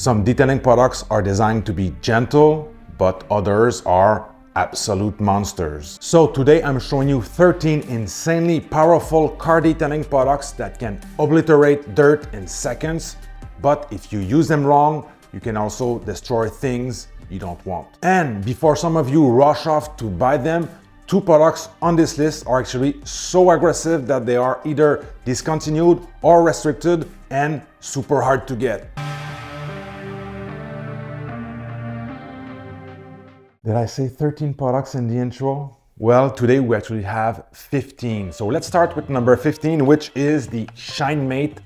Some detailing products are designed to be gentle, but others are absolute monsters. So today I'm showing you 13 insanely powerful car detailing products that can obliterate dirt in seconds, but if you use them wrong, you can also destroy things you don't want. And before some of you rush off to buy them, 2 products on this list are actually so aggressive that they are either discontinued or restricted and super hard to get. Did I say 13 products in the intro? Well, today we actually have 15. So let's start with number 15, which is the ShineMate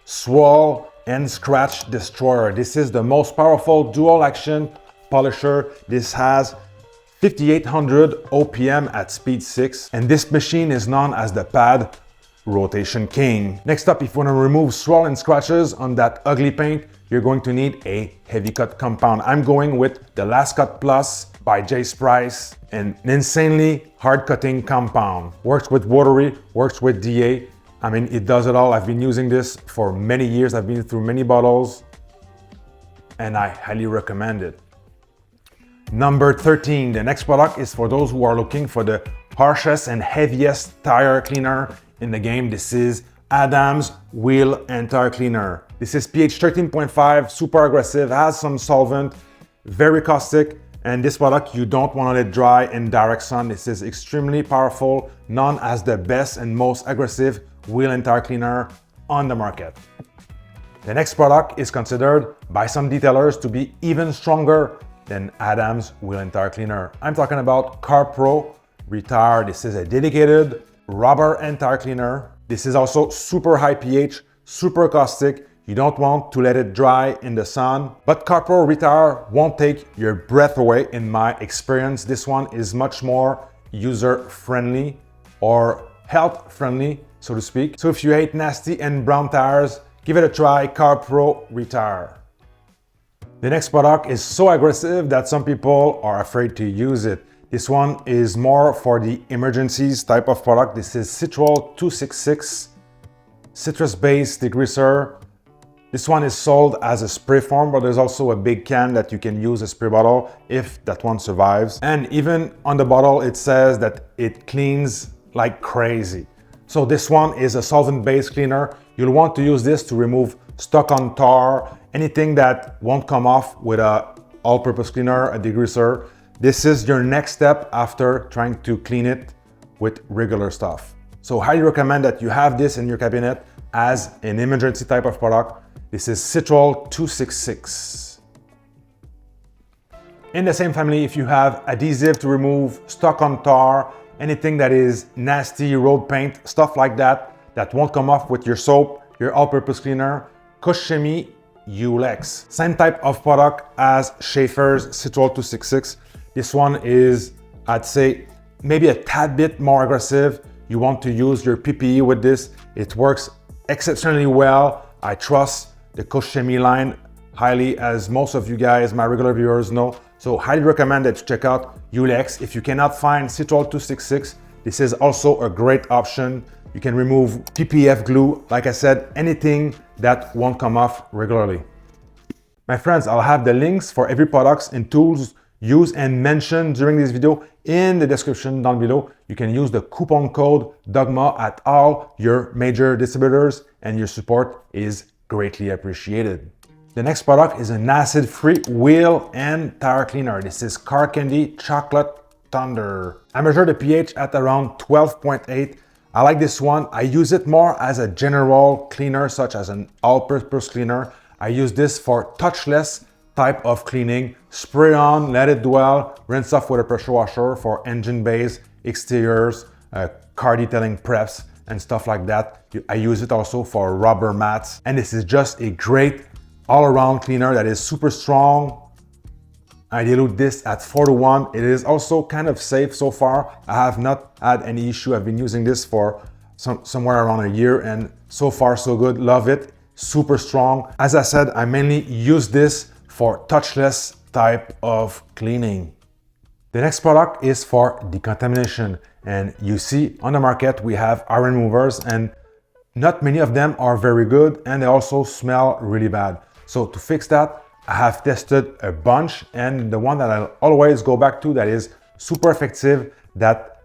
Swirl and Scratch Destroyer. This is the most powerful dual action polisher. This has 5800 OPM at speed 6, and this machine is known as the pad rotation king. Next up, if you want to remove swirl and scratches on that ugly paint, you're going to need a heavy cut compound. I'm going with the Last Cut Plus by Jace Price, an insanely hard cutting compound. Works with watery, works with DA. I mean, it does it all. I've been using this for many years. I've been through many bottles, and I highly recommend it. Number 13, the next product is for those who are looking for the harshest and heaviest tire cleaner in the game. This is Adam's Wheel and Tire Cleaner. This is pH 13.5, super aggressive, has some solvent, very caustic, and this product you don't want to let dry in direct sun. This is extremely powerful, known as the best and most aggressive wheel and tire cleaner on the market. The next product is considered by some detailers to be even stronger than Adam's Wheel and Tire Cleaner. I'm talking about CarPro Retire. This is a dedicated rubber and tire cleaner. This is also super high pH, super caustic. You don't want to let it dry in the sun, but CarPro Retire won't take your breath away in my experience. This one is much more user-friendly or health-friendly, so to speak. So if you hate nasty and brown tires, give it a try, CarPro Retire. The next product is so aggressive that some people are afraid to use it. This one is more for the emergencies type of product. This is Citral 266 citrus-based degreaser. This one is sold as a spray form, but there's also a big can that you can use as spray bottle if that one survives. And even on the bottle, it says that it cleans like crazy. So this one is a solvent-based cleaner. You'll want to use this to remove stuck on tar, anything that won't come off with a all-purpose cleaner, a degreaser. This is your next step after trying to clean it with regular stuff. So highly recommend that you have this in your cabinet as an emergency type of product. This is Citral 266. In the same family, if you have adhesive to remove stuck on tar, anything that is nasty road paint, stuff like that, that won't come off with your soap, your all-purpose cleaner, Koshemi Ulex. Same type of product as Schaefer's Citral 266. This one is, I'd say, maybe a tad bit more aggressive. You want to use your PPE with this. It works exceptionally well. I trust the Koshemi line highly, as most of you guys, my regular viewers, know. So highly recommend that you check out Ulex. If you cannot find Citral 266, this is also a great option. You can remove PPF glue, like I said, anything that won't come off regularly. My friends, I'll have the links for every product and tools used and mentioned during this video in the description down below. You can use the coupon code Dogma at all your major distributors, and your support is greatly appreciated. The next product is an acid-free wheel and tire cleaner. This is Car Candy Chocolate Thunder. I measured the pH at around 12.8. I like this one. I use it more as a general cleaner, such as an all-purpose cleaner. I use this for touchless type of cleaning. Spray on, let it dwell, rinse off with a pressure washer for engine bays, exteriors, car detailing preps, and stuff like that. I use it also for rubber mats. And this is just a great all-around cleaner that is super strong. I dilute this at 4:1. It is also kind of safe so far. I have not had any issue. I've been using this for somewhere around a year, and so far so good. Love it. Super strong. As I said, I mainly use this for touchless type of cleaning. The next product is for decontamination, and you see on the market we have iron removers, and not many of them are very good, and they also smell really bad. So to fix that, I have tested a bunch, and the one that I'll always go back to that is super effective, that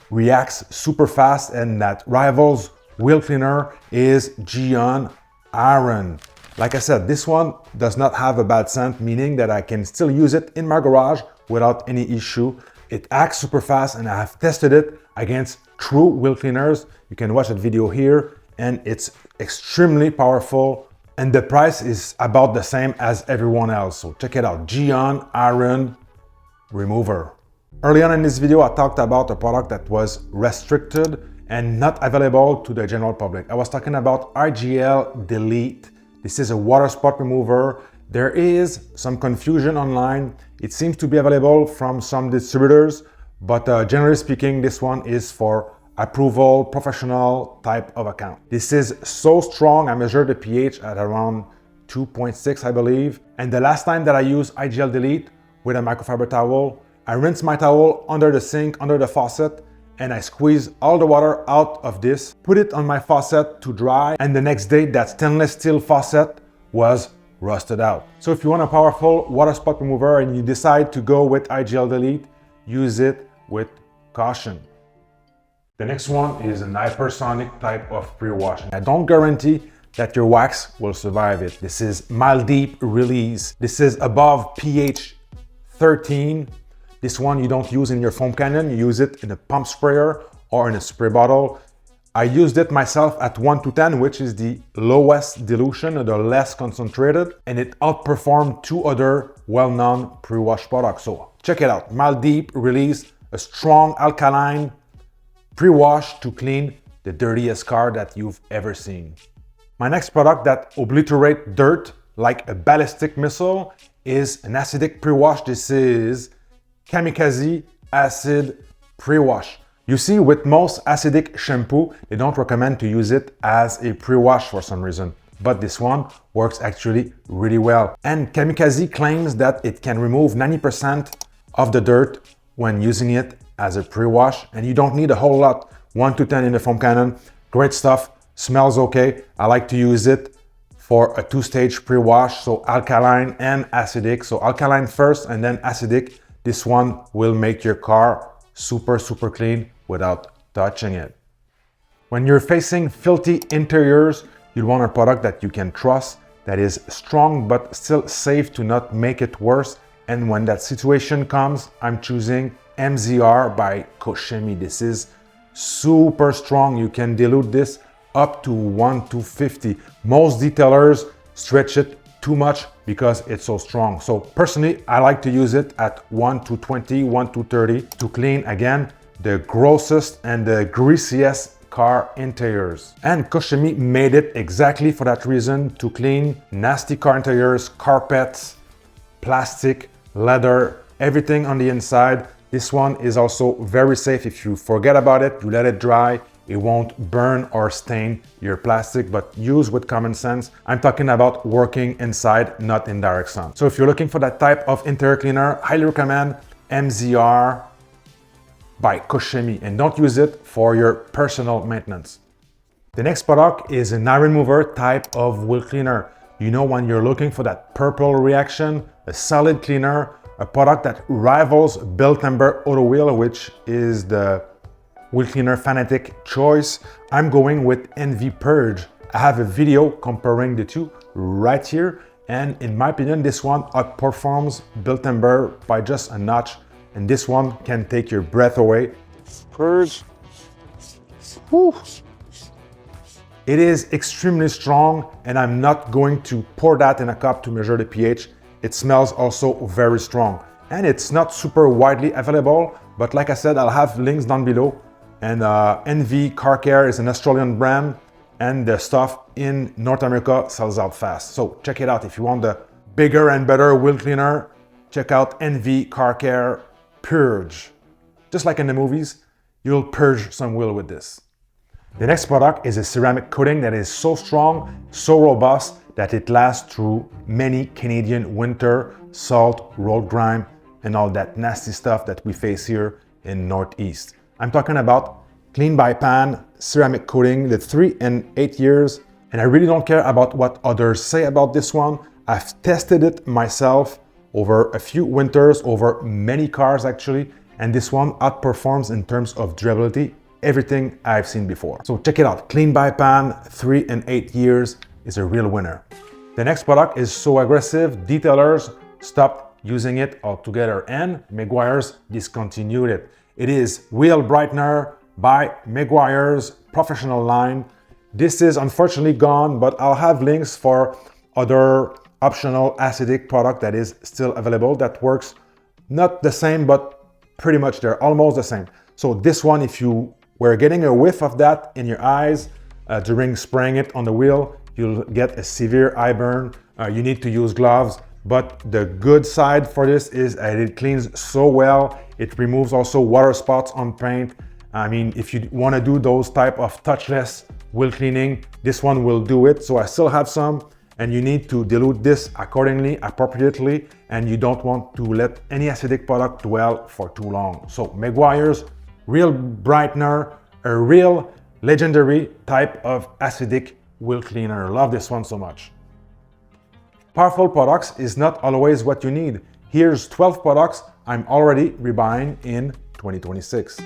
reacts super fast, and that rivals wheel cleaner is Geon Iron. Like I said, this one does not have a bad scent, meaning that I can still use it in my garage without any issue. It acts super fast, and I have tested it against true wheel cleaners. You can watch that video here, and it's extremely powerful. And the price is about the same as everyone else. So check it out, Geon Iron Remover. Early on in this video, I talked about a product that was restricted and not available to the general public. I was talking about IGL Delete. This is a water spot remover. There is some confusion online. It seems to be available from some distributors, but generally speaking, this one is for approval, professional type of account. This is so strong. I measured the pH at around 2.6, I believe. And the last time that I used IGL Delete with a microfiber towel, I rinsed my towel under the sink, under the faucet, and I squeezed all the water out of this, put it on my faucet to dry, and the next day that stainless steel faucet was rusted out. So if you want a powerful water spot remover and you decide to go with IGL Delete, use it with caution. The next one is an hypersonic type of pre-wash. I don't guarantee that your wax will survive it. This is mild deep release. This is above pH 13. This one you don't use in your foam cannon, you use it in a pump sprayer or in a spray bottle. I used it myself at 1 to 10, which is the lowest dilution or the less concentrated, and it outperformed two other well-known pre-wash products. So check it out, mild deep release, a strong alkaline pre-wash to clean the dirtiest car that you've ever seen. My next product that obliterates dirt like a ballistic missile is an acidic pre-wash. This is Kamikaze Acid Pre-Wash. You see, with most acidic shampoo, they don't recommend to use it as a pre-wash for some reason. But this one works actually really well. And Kamikaze claims that it can remove 90% of the dirt when using it as a pre-wash, and you don't need a whole lot. 1 to 10 in the foam cannon, great stuff, smells okay. I like to use it for a two-stage pre-wash, so alkaline and acidic. So alkaline first and then acidic. This one will make your car super clean without touching it. When you're facing filthy interiors, you want a product that you can trust, that is strong but still safe to not make it worse. And when that situation comes, I'm choosing MZR by Koshemi. This is super strong. You can dilute this up to 1 to 50. Most detailers stretch it too much because it's so strong. So personally, I like to use it at 1 to 20, 1 to 30 to clean, again, the grossest and the greasiest car interiors. And Koshemi made it exactly for that reason, to clean nasty car interiors, carpets, plastic, leather, everything on the inside. This one is also very safe. If you forget about it, you let it dry, it won't burn or stain your plastic, but use with common sense. I'm talking about working inside, not in direct sun. So if you're looking for that type of interior cleaner, highly recommend MZR by Koshemi, and don't use it for your personal maintenance. The next product is an iron remover type of wheel cleaner. You know, when you're looking for that purple reaction, a solid cleaner, a product that rivals Biltember Auto Wheel, which is the wheel cleaner fanatic choice, I'm going with NV Purge. I have a video comparing the two right here, and in my opinion, this one outperforms Biltember by just a notch, and this one can take your breath away. Purge. Whew. It is extremely strong, and I'm not going to pour that in a cup to measure the pH. It smells also very strong, and it's not super widely available, but like I said, I'll have links down below. And NV Car Care is an Australian brand, and the stuff in North America sells out fast. So check it out. If you want the bigger and better wheel cleaner, check out NV Car Care Purge. Just like in the movies, you'll purge some wheel with this. The next product is a ceramic coating that is so strong, so robust, that it lasts through many Canadian winter, salt, road grime, and all that nasty stuff that we face here in Northeast. I'm talking about clean by pan ceramic coating, the 3 and 8 years, and I really don't care about what others say about this one. I've tested it myself over a few winters, over many cars actually, and this one outperforms in terms of durability everything I've seen before. So check it out. Clean by pan, 3 and 8 years is a real winner. The next product is so aggressive, detailers stopped using it altogether, and Meguiar's discontinued it. It is Wheel Brightener by Meguiar's professional line. This is unfortunately gone, but I'll have links for other optional acidic product that is still available that works not the same, but pretty much they're almost the same. So this one, if you were getting a whiff of that in your eyes during spraying it on the wheel, you'll get a severe eye burn. You need to use gloves, but the good side for this is that it cleans so well. It removes also water spots on paint. I mean, if you want to do those type of touchless wheel cleaning, this one will do it. So I still have some, and you need to dilute this accordingly, appropriately, and you don't want to let any acidic product dwell for too long. So Meguiar's Real Brightener, a real legendary type of acidic wheel cleaner. Love this one so much. Powerful products is not always what you need. Here's 12 products I'm already rebuying in 2026.